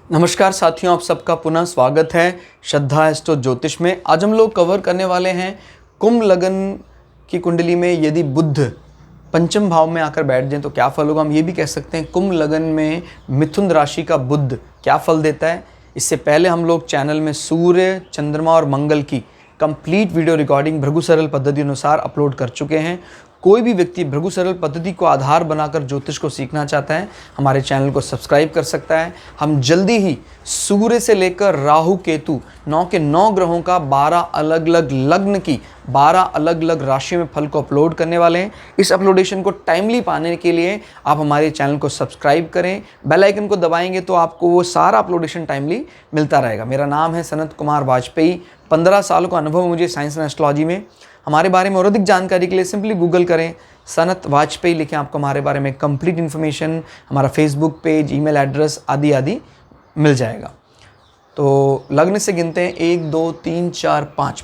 नमस्कार साथियों, आप सबका पुनः स्वागत है श्रद्धा एस्ट्रो ज्योतिष में। आज हम लोग कवर करने वाले हैं कुंभ लगन की कुंडली में यदि बुध पंचम भाव में आकर बैठ जाएं तो क्या फल होगा। हम ये भी कह सकते हैं कुंभ लगन में मिथुन राशि का बुध क्या फल देता है। इससे पहले हम लोग चैनल में सूर्य, चंद्रमा और मंगल की कंप्लीट वीडियो रिकॉर्डिंग भृगु सरल पद्धति अनुसार अपलोड कर चुके हैं। कोई भी व्यक्ति भृगु सरल पद्धति को आधार बनाकर ज्योतिष को सीखना चाहता है, हमारे चैनल को सब्सक्राइब कर सकता है। हम जल्दी ही सूर्य से लेकर राहु केतु 9 के 9 ग्रहों का 12 अलग अलग लग्न की 12 अलग अलग राशियों में फल को अपलोड करने वाले हैं। इस अपलोडेशन को टाइमली पाने के लिए आप हमारे चैनल को सब्सक्राइब करें, बेल आइकन को दबाएंगे तो आपको वो सारा अपलोडेशन टाइमली मिलता रहेगा। मेरा नाम है सनत कुमार वाजपेयी। 15 सालों का अनुभव मुझे साइंस एंड एस्ट्रोलॉजी में। हमारे बारे में और अधिक जानकारी के लिए सिंपली गूगल करें, सनत वाजपेयी लिखें, आपको हमारे बारे में कंप्लीट इन्फॉर्मेशन, हमारा फेसबुक पेज, ईमेल एड्रेस आदि आदि मिल जाएगा। तो लग्न से गिनते हैं 1 2 3 4 5।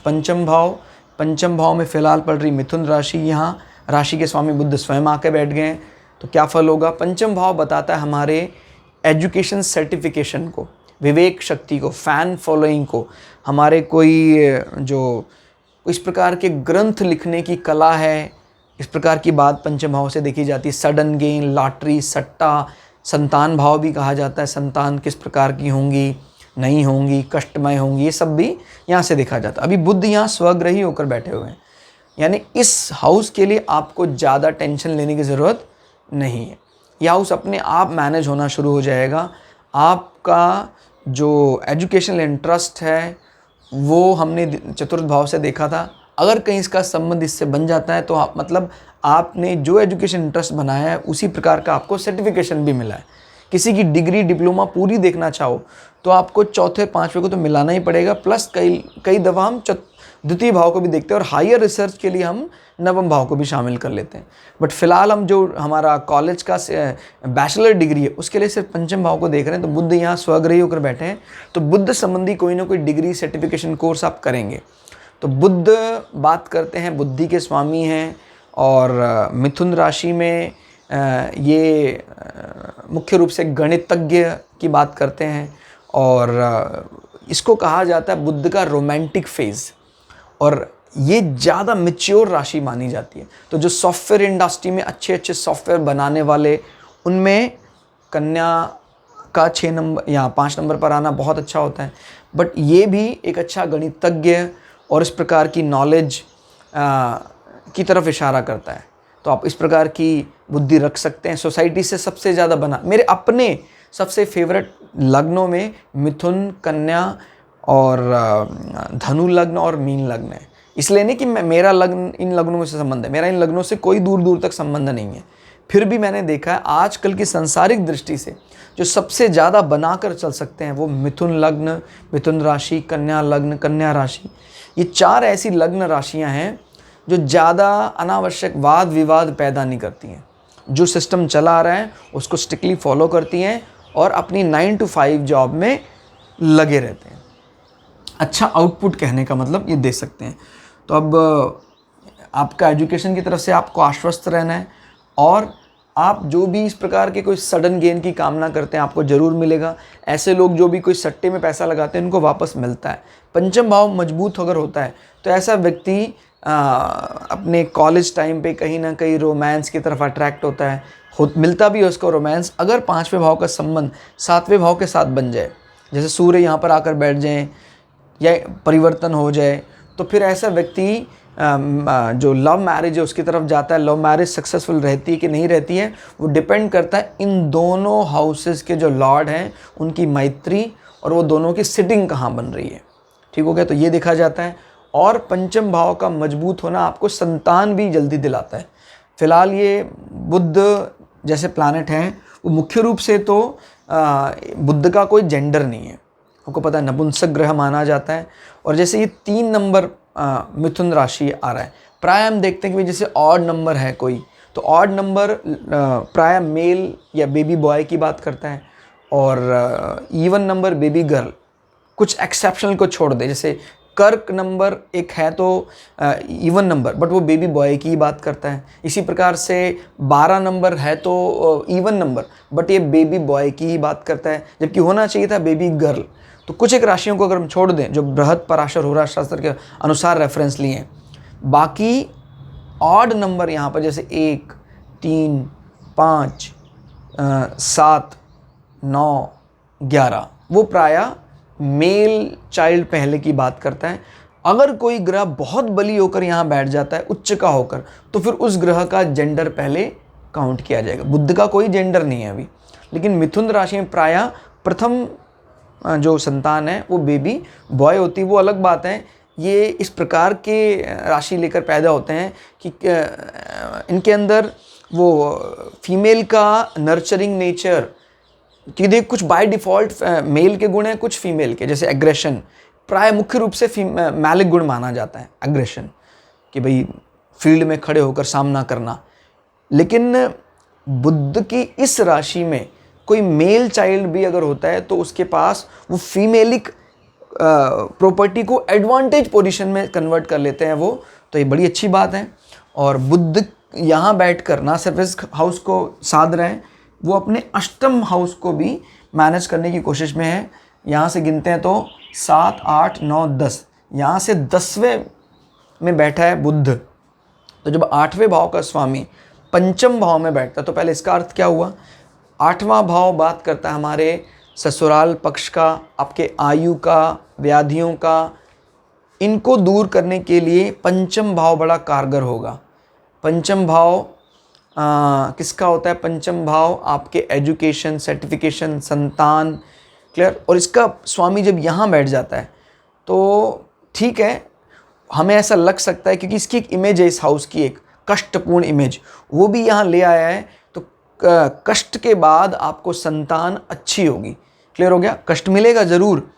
पंचम भाव में फिलहाल पड़ रही मिथुन राशि, यहाँ राशि के स्वामी बुध स्वयं आके बैठ गए हैं। तो क्या फल होगा। पंचम भाव बताता है हमारे एजुकेशन सर्टिफिकेशन को, विवेक शक्ति को, फैन फॉलोइंग को, हमारे कोई जो इस प्रकार के ग्रंथ लिखने की कला है, इस प्रकार की बात पंचम भाव से देखी जाती है। सडन गेन, लॉटरी, सट्टा, संतान भाव भी कहा जाता है। संतान किस प्रकार की होंगी, नहीं होंगी, कष्टमय होंगी, ये सब भी यहाँ से देखा जाता है। अभी बुध यहाँ स्वग्रही होकर बैठे हुए हैं, यानी इस हाउस के लिए आपको ज़्यादा टेंशन लेने की ज़रूरत नहीं है। यह हाउस अपने आप मैनेज होना शुरू हो जाएगा। आपका जो एजुकेशनल इंटरेस्ट है वो हमने चतुर्थ भाव से देखा था। अगर कहीं इसका संबंध इससे बन जाता है तो आप मतलब आपने जो एजुकेशन इंटरेस्ट बनाया है उसी प्रकार का आपको सर्टिफिकेशन भी मिला है। किसी की डिग्री, डिप्लोमा पूरी देखना चाहो तो आपको चौथे पांचवे को तो मिलाना ही पड़ेगा। प्लस कई दफ़ा हम द्वितीय भाव को भी देखते हैं और हायर रिसर्च के लिए हम नवम भाव को भी शामिल कर लेते हैं। बट फिलहाल हम जो हमारा कॉलेज का बैचलर डिग्री है उसके लिए सिर्फ पंचम भाव को देख रहे हैं। तो बुध यहाँ स्वग्रही होकर बैठे हैं, तो बुद्ध संबंधी कोई ना कोई डिग्री, सर्टिफिकेशन कोर्स आप करेंगे। तो बुद्ध बात करते हैं, बुद्धि के स्वामी हैं और मिथुन राशि में ये मुख्य रूप से गणितज्ञ की बात करते हैं और इसको कहा जाता है बुद्ध का रोमांटिक फेज़, और ये ज़्यादा मैच्योर राशि मानी जाती है। तो जो सॉफ्टवेयर इंडस्ट्री में अच्छे अच्छे सॉफ्टवेयर बनाने वाले, उनमें कन्या का 6 नंबर या 5 नंबर पर आना बहुत अच्छा होता है। बट ये भी एक अच्छा गणितज्ञ और इस प्रकार की नॉलेज की तरफ इशारा करता है। तो आप इस प्रकार की बुद्धि रख सकते हैं। सोसाइटी से सबसे ज़्यादा बना, मेरे अपने सबसे फेवरेट लग्नों में मिथुन, कन्या और धनु लग्न और मीन लग्न है। इसलिए नहीं कि मेरा लग्न इन लग्नों से संबंध है, मेरा इन लग्नों से कोई दूर दूर तक संबंध नहीं है। फिर भी मैंने देखा है आजकल की सांसारिक दृष्टि से जो सबसे ज़्यादा बनाकर चल सकते हैं वो मिथुन लग्न, मिथुन राशि, कन्या लग्न, कन्या राशि, ये 4 ऐसी लग्न राशियाँ हैं जो ज़्यादा अनावश्यक वाद विवाद पैदा नहीं करती हैं। जो सिस्टम चला आ रहा है उसको स्ट्रिक्टली फॉलो करती हैं और अपनी 9 to 5 जॉब में लगे रहते हैं। अच्छा आउटपुट कहने का मतलब ये दे सकते हैं। तो अब आपका एजुकेशन की तरफ से आपको आश्वस्त रहना है और आप जो भी इस प्रकार के कोई सडन गेन की कामना करते हैं आपको ज़रूर मिलेगा। ऐसे लोग जो भी कोई सट्टे में पैसा लगाते हैं उनको वापस मिलता है। पंचम भाव मजबूत अगर होता है तो ऐसा व्यक्ति अपने कॉलेज टाइम पे कहीं ना कहीं रोमांस की तरफ अट्रैक्ट होता है, मिलता भी है उसको रोमांस। अगर 5वें भाव का संबंध 7वें भाव के साथ बन जाए, जैसे सूर्य यहाँ पर आकर बैठ जाएँ या परिवर्तन हो जाए, तो फिर ऐसा व्यक्ति जो लव मैरिज है उसकी तरफ जाता है। लव मैरिज सक्सेसफुल रहती है कि नहीं रहती है वो डिपेंड करता है इन दोनों हाउसेस के जो लॉर्ड हैं उनकी मैत्री और वो दोनों की सिटिंग कहाँ बन रही है। ठीक हो गया, तो ये देखा जाता है। और पंचम भाव का मजबूत होना आपको संतान भी जल्दी दिलाता है। फिलहाल ये बुध जैसे प्लैनेट हैं वो मुख्य रूप से तो बुध का कोई जेंडर नहीं है, आपको पता है नपुंसक ग्रह माना जाता है। और जैसे ये 3 नंबर मिथुन राशि आ रहा है, प्राय हम देखते हैं कि जैसे ऑड नंबर है कोई, तो ऑड नंबर प्राय मेल या बेबी बॉय की बात करता है और इवन नंबर बेबी गर्ल। कुछ एक्सेप्शनल को छोड़ दे, जैसे कर्क नंबर एक है तो इवन नंबर, बट वो बेबी बॉय की बात करता है। इसी प्रकार से 12 नंबर है तो इवन नंबर, बट ये बेबी बॉय की ही बात करता है, जबकि होना चाहिए था बेबी गर्ल। तो कुछ एक राशियों को अगर हम छोड़ दें जो बृहद पराशर होरा शास्त्र के अनुसार रेफरेंस लिए हैं, बाकी ऑड नंबर यहाँ पर जैसे 1, 3, 5, 7, 9, 11 वो प्रायः मेल चाइल्ड पहले की बात करता है। अगर कोई ग्रह बहुत बली होकर यहाँ बैठ जाता है उच्च का होकर, तो फिर उस ग्रह का जेंडर पहले काउंट किया जाएगा। बुध का कोई जेंडर नहीं है अभी, लेकिन मिथुन राशि में प्रायः प्रथम जो संतान है वो बेबी बॉय होती है। वो अलग बात है, ये इस प्रकार के राशि लेकर पैदा होते हैं कि इनके अंदर वो फीमेल का नर्चरिंग नेचर, कि देख कुछ बाय डिफ़ॉल्ट मेल के गुण हैं, कुछ फीमेल के, जैसे एग्रेशन प्राय मुख्य रूप से मैलिक गुण माना जाता है, एग्रेशन, कि भाई फील्ड में खड़े होकर सामना करना। लेकिन बुध की इस राशि में कोई मेल चाइल्ड भी अगर होता है तो उसके पास वो फीमेलिक प्रॉपर्टी को एडवांटेज पोजीशन में कन्वर्ट कर लेते हैं वो, तो ये बड़ी अच्छी बात है। और बुध यहाँ बैठकर ना सिर्फ इस हाउस को साध रहे हैं, वो अपने अष्टम हाउस को भी मैनेज करने की कोशिश में है। यहाँ से गिनते हैं तो 7, 8, 9, 10, यहाँ से 10वें में बैठा है बुध। तो जब 8वें भाव का स्वामी पंचम भाव में बैठता है तो पहले इसका अर्थ क्या हुआ? 8वां भाव बात करता है हमारे ससुराल पक्ष का, आपके आयु का, व्याधियों का, इनको दूर करने के लिए पंचम भाव बड़ा कारगर होगा। पंचम भाव किसका होता है? पंचम भाव आपके एजुकेशन, सर्टिफिकेशन, संतान, क्लियर। और इसका स्वामी जब यहाँ बैठ जाता है तो ठीक है, हमें ऐसा लग सकता है क्योंकि इसकी एक इमेज है इस हाउस की, एक कष्टपूर्ण इमेज, वो भी यहाँ ले आया है। तो कष्ट के बाद आपको संतान अच्छी होगी, क्लियर हो गया। कष्ट मिलेगा ज़रूर,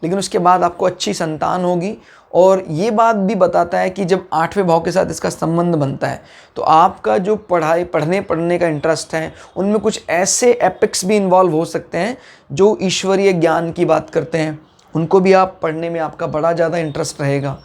लेकिन उसके बाद आपको अच्छी संतान होगी। और ये बात भी बताता है कि जब 8वें भाव के साथ इसका संबंध बनता है तो आपका जो पढ़ने का इंटरेस्ट है, उनमें कुछ ऐसे एपिक्स भी इन्वॉल्व हो सकते हैं जो ईश्वरीय ज्ञान की बात करते हैं, उनको भी आप पढ़ने में आपका बड़ा ज़्यादा इंटरेस्ट रहेगा,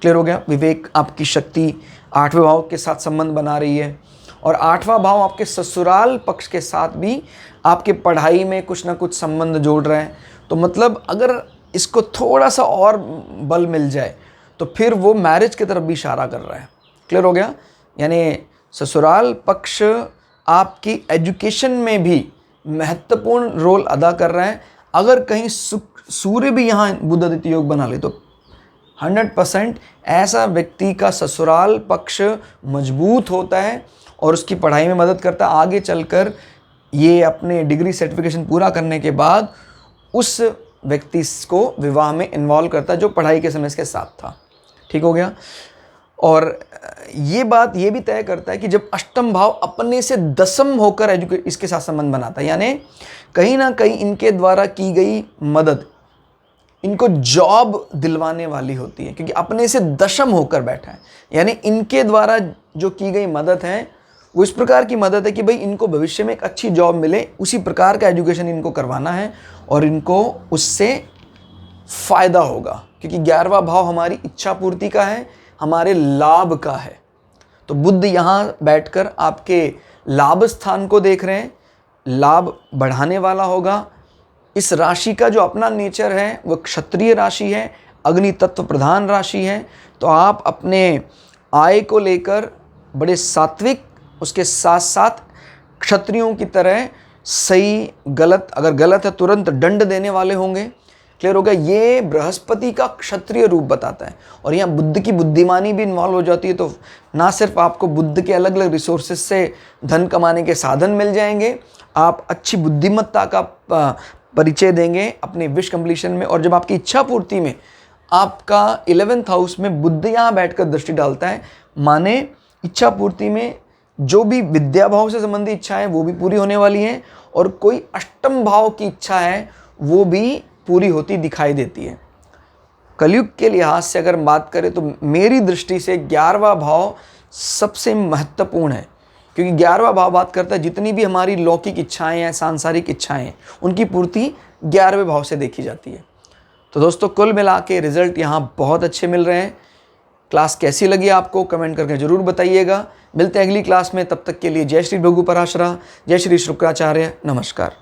क्लियर हो गया। विवेक, आपकी शक्ति 8वें भाव के साथ संबंध बना रही है। और 8वां भाव आपके ससुराल पक्ष के साथ भी आपके पढ़ाई में कुछ ना कुछ संबंध जोड़ रहा है। तो मतलब अगर इसको थोड़ा सा और बल मिल जाए तो फिर वो मैरिज की तरफ भी इशारा कर रहा है, क्लियर हो गया। यानी ससुराल पक्ष आपकी एजुकेशन में भी महत्वपूर्ण रोल अदा कर रहा है। अगर कहीं सूर्य भी यहाँ बुध आदित्य योग बना ले तो 100% ऐसा व्यक्ति का ससुराल पक्ष मजबूत होता है और उसकी पढ़ाई में मदद करता है। आगे चलकर ये अपने डिग्री सर्टिफिकेशन पूरा करने के बाद उस व्यक्ति को विवाह में इन्वॉल्व करता है जो पढ़ाई के समय इसके साथ था, ठीक हो गया। और ये बात ये भी तय करता है कि जब अष्टम भाव अपने से दसम होकर इसके साथ संबंध बनाता है, यानी कहीं ना कहीं इनके द्वारा की गई मदद इनको जॉब दिलवाने वाली होती है, क्योंकि अपने से दशम होकर बैठा है। यानी इनके द्वारा जो की गई मदद है वो इस प्रकार की मदद है कि भाई इनको भविष्य में एक अच्छी जॉब मिले, उसी प्रकार का एजुकेशन इनको करवाना है और इनको उससे फ़ायदा होगा, क्योंकि 11वां भाव हमारी इच्छा पूर्ति का है, हमारे लाभ का है। तो बुध यहाँ बैठकर आपके लाभ स्थान को देख रहे हैं, लाभ बढ़ाने वाला होगा। इस राशि का जो अपना नेचर है वो क्षत्रिय राशि है, अग्नि तत्व प्रधान राशि है। तो आप अपने आय को लेकर बड़े सात्विक, उसके साथ साथ क्षत्रियों की तरह सही गलत, अगर गलत है तुरंत दंड देने वाले होंगे, क्लियर होगा। ये बृहस्पति का क्षत्रिय रूप बताता है और यहाँ बुद्ध की बुद्धिमानी भी इन्वॉल्व हो जाती है। तो ना सिर्फ आपको बुद्ध के अलग अलग रिसोर्सेज से धन कमाने के साधन मिल जाएंगे, आप अच्छी बुद्धिमत्ता का परिचय देंगे अपने विश कंप्लीशन में। और जब आपकी इच्छा पूर्ति में आपका 11th हाउस में बुद्ध यहाँ बैठकर दृष्टि डालता है, माने इच्छा पूर्ति में जो भी विद्या भाव से संबंधित इच्छाएं वो भी पूरी होने वाली हैं और कोई अष्टम भाव की इच्छा है वो भी पूरी होती दिखाई देती है। कलयुग के लिहाज से अगर बात करें तो मेरी दृष्टि से 11वां भाव सबसे महत्वपूर्ण है, क्योंकि 11वां भाव बात करता है जितनी भी हमारी लौकिक इच्छाएं हैं, सांसारिक इच्छाएं हैं, उनकी पूर्ति 11वें भाव से देखी जाती है। तो दोस्तों कुल मिला के रिज़ल्ट यहाँ बहुत अच्छे मिल रहे हैं। क्लास कैसी लगी आपको कमेंट करके ज़रूर बताइएगा। मिलते हैं अगली क्लास में, तब तक के लिए जय श्री भृगु पराशरा, जय श्री शुक्राचार्य, नमस्कार।